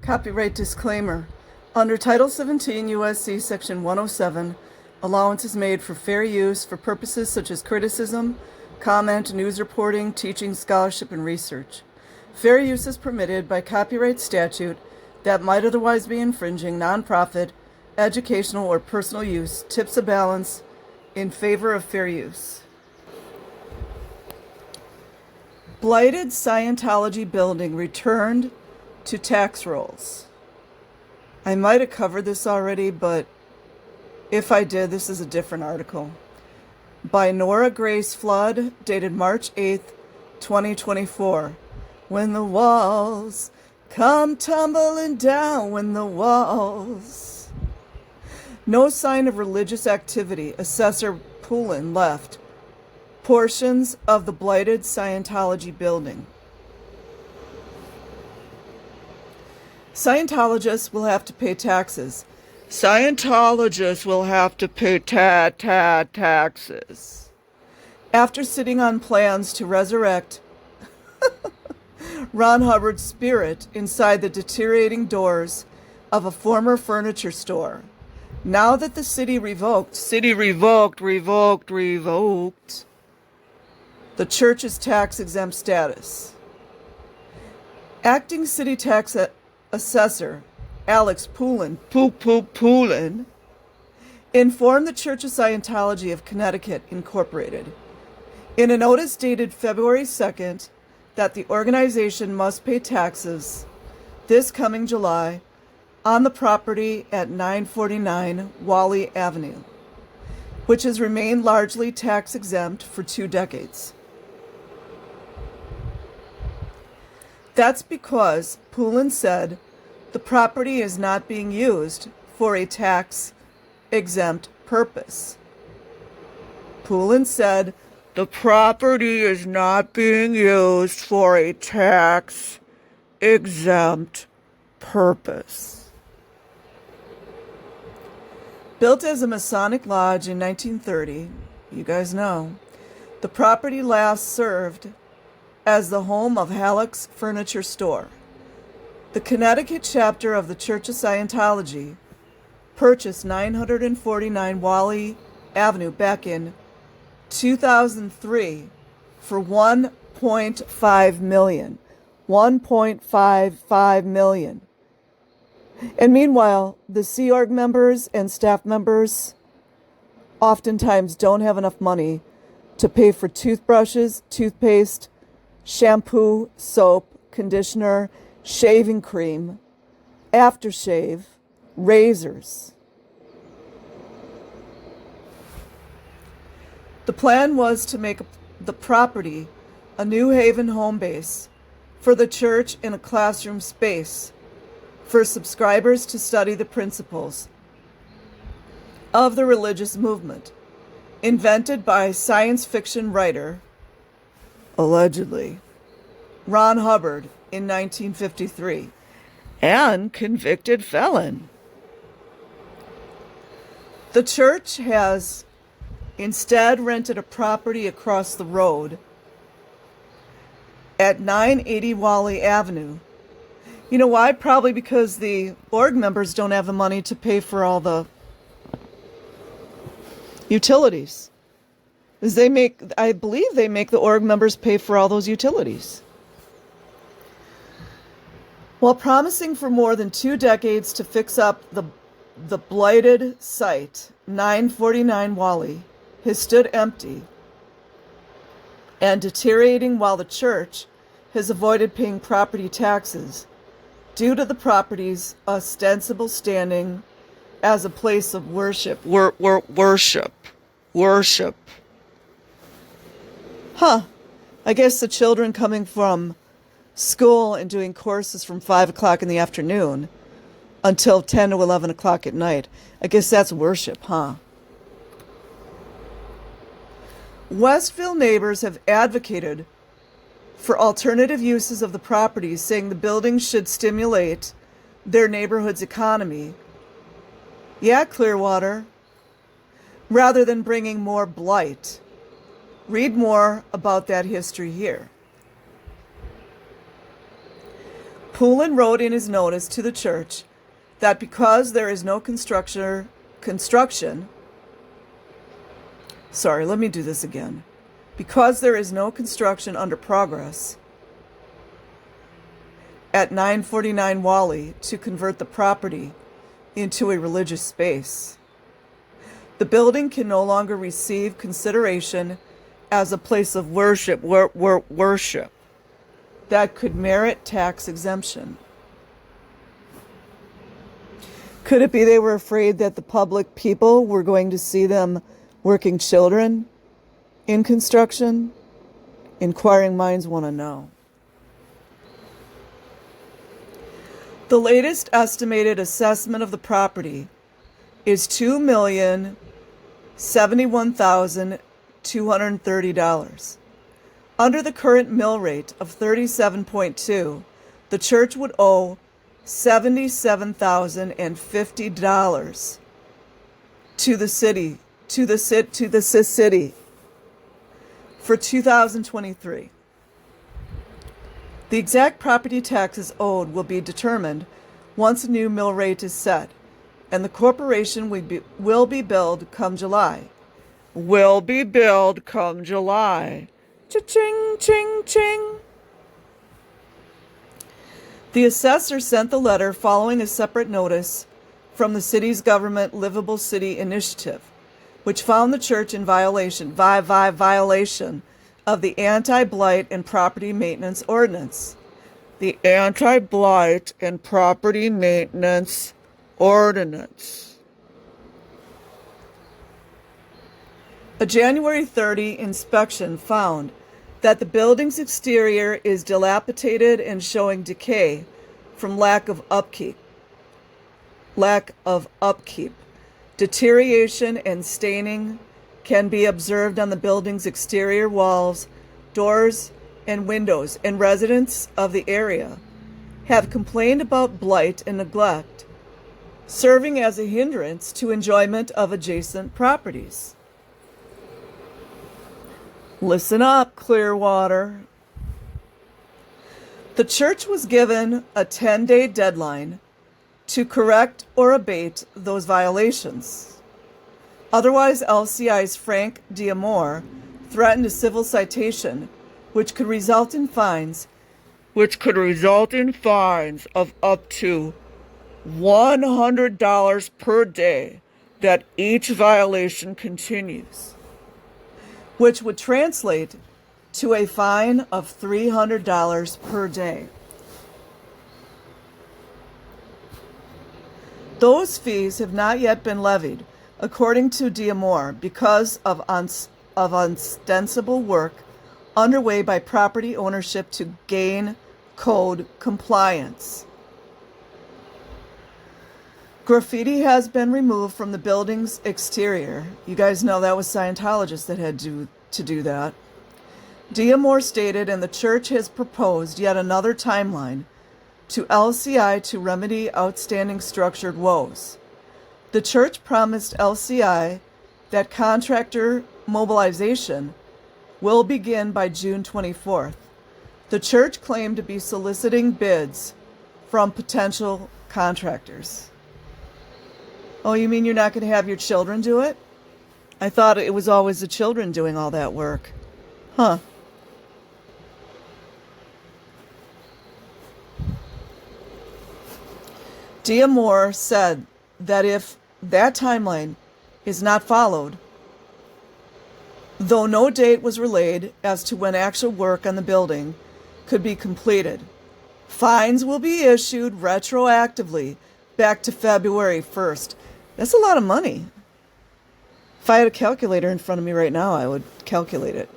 Copyright disclaimer. Under Title 17 U.S.C. Section 107, allowance is made for fair use for purposes such as criticism, comment, news reporting, teaching, scholarship, and research. Fair use is permitted by copyright statute that might otherwise be infringing nonprofit, educational, or personal use, tips a balance in favor of fair use. Blighted Scientology building returned to tax rolls. I might have covered this already, but if I did, this is a different article. By Nora Grace Flood, dated March 8th, 2024. When the walls come tumbling down, when the walls. No sign of religious activity. Assessor Poulin left portions of the Blighted Scientology building. Scientologists will have to pay taxes. Scientologists will have to pay taxes. After sitting on plans to resurrect Ron Hubbard's spirit inside the deteriorating doors of a former furniture store. Now that the city revoked the church's tax-exempt status. Acting city tax assessor Alex Poulin informed the Church of Scientology of Connecticut, Incorporated, in a notice dated February 2nd, that the organization must pay taxes this coming July on the property at 949 Wally Avenue, which has remained largely tax-exempt for 2 decades. That's because Poulin said the property is not being used for a tax-exempt purpose. Poulin said the property is not being used for a tax-exempt purpose. Built as a Masonic lodge in 1930, you guys know, the property last served as the home of Halleck's Furniture Store. The Connecticut chapter of the Church of Scientology purchased 949 Wally Avenue back in 2003 for $1.5 million. $1.55 million. And meanwhile, the Sea Org members and staff members oftentimes don't have enough money to pay for toothbrushes, toothpaste, shampoo, soap, conditioner, shaving cream, aftershave, razors. The plan was to make the property a New Haven home base for the church and a classroom space for subscribers to study the principles of the religious movement, invented by science fiction writer, allegedly, Ron Hubbard in 1953, and convicted felon. The church has instead rented a property across the road at 980 Wally Avenue. You know why? Probably because the org members don't have the money to pay for all the utilities. I believe they make the org members pay for all those utilities. While promising for more than 2 decades to fix up the blighted site, 949 Wally has stood empty and deteriorating while the church has avoided paying property taxes due to the property's ostensible standing as a place of worship. Worship. Huh. I guess the children coming from school and doing courses from 5 o'clock in the afternoon until 10 to 11 o'clock at night, I guess that's worship, huh? Westville neighbors have advocated for alternative uses of the properties, saying the buildings should stimulate their neighborhood's economy. Yeah, Clearwater. Rather than bringing more blight. Read more about that history here. Poulin wrote in his notice to the church that because there is no because there is no construction under progress at 949 Wally to convert the property into a religious space, the building can no longer receive consideration as a place of worship that could merit tax exemption. Could it be they were afraid that the public people were going to see them working children in construction? Inquiring minds want to know. The latest estimated assessment of the property is $2,071,230. Under the current mill rate of 37.2, the church would owe $77,050 to the city for 2023. The exact property taxes owed will be determined once a new mill rate is set, and the corporation will be billed come July. Cha-ching, ching, ching. The assessor sent the letter following a separate notice from the city's government Livable City Initiative, which found the church in violation of the Anti-Blight and Property Maintenance Ordinance. The Anti-Blight and Property Maintenance Ordinance. A January 30 inspection found that the building's exterior is dilapidated and showing decay from lack of upkeep. Deterioration and staining can be observed on the building's exterior walls, doors, and windows, and residents of the area have complained about blight and neglect, serving as a hindrance to enjoyment of adjacent properties. Listen up, Clearwater. The church was given a 10-day deadline to correct or abate those violations. Otherwise, LCI's Frank D'Amore threatened a civil citation, which could result in fines of up to $100 per day that each violation continues, which would translate to a fine of $300 per day. Those fees have not yet been levied, according to D'Amore, because of ostensible work underway by property ownership to gain code compliance. Graffiti has been removed from the building's exterior. You guys know that was Scientologists that had to do that. D'Amore stated, and the church has proposed yet another timeline to LCI to remedy outstanding structured woes. The church promised LCI that contractor mobilization will begin by June 24th. The church claimed to be soliciting bids from potential contractors. Oh, you mean you're not going to have your children do it? I thought it was always the children doing all that work. Huh. D'Amore said that if that timeline is not followed, though no date was relayed as to when actual work on the building could be completed, fines will be issued retroactively back to February 1st. That's a lot of money. If I had a calculator in front of me right now, I would calculate it.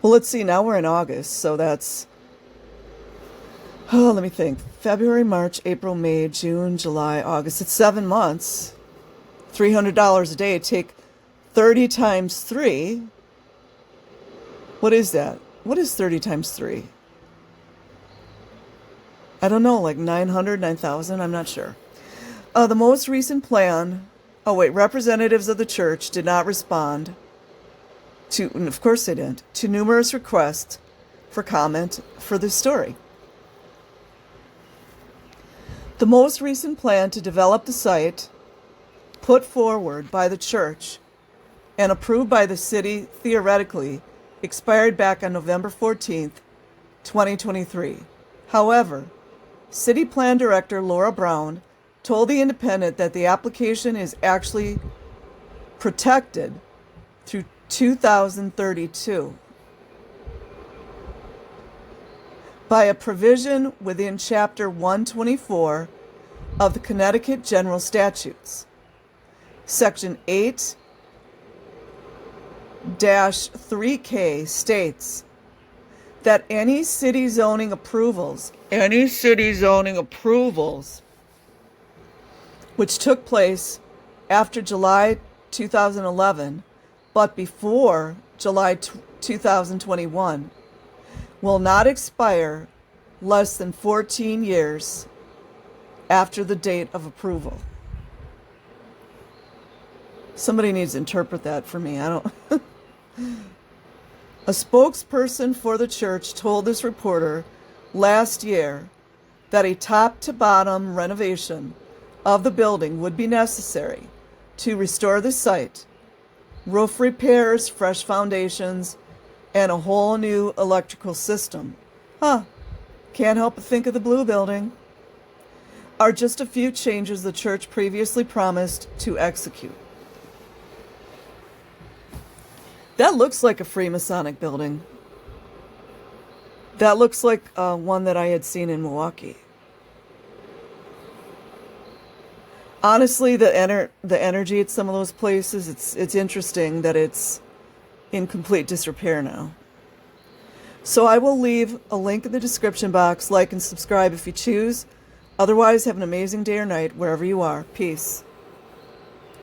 Well, let's see. Now we're in August, so that's... let me think. February, March, April, May, June, July, August. It's 7 months. $300 a day. Take 30 times 3. What is that? What is 30 times 3? I don't know, like 900, 9,000? I'm not sure. The most recent plan... representatives of the church did not respond to, of course they didn't, to numerous requests for comment for this story. The most recent plan to develop the site, put forward by the church and approved by the city theoretically, expired back on November 14th, 2023. However, City Plan Director Laura Brown told The Independent that the application is actually protected through 2032 by a provision within Chapter 124 of the Connecticut General Statutes. Section 8-3K states that any city zoning approvals which took place after July 2011 but before July 2021 will not expire less than 14 years after the date of approval. Somebody needs to interpret that for me. I don't. A spokesperson for the church told this reporter last year that a top-to-bottom renovation of the building would be necessary to restore the site, roof repairs, fresh foundations, and a whole new electrical system. Can't help but think of the Blue Building. Are just a few changes the church previously promised to execute. That looks like a Freemasonic building. That looks like one that I had seen in Milwaukee. Honestly, the energy at some of those places, it's interesting that it's in complete disrepair now. So I will leave a link in the description box. Like and subscribe if you choose. Otherwise, have an amazing day or night wherever you are. Peace.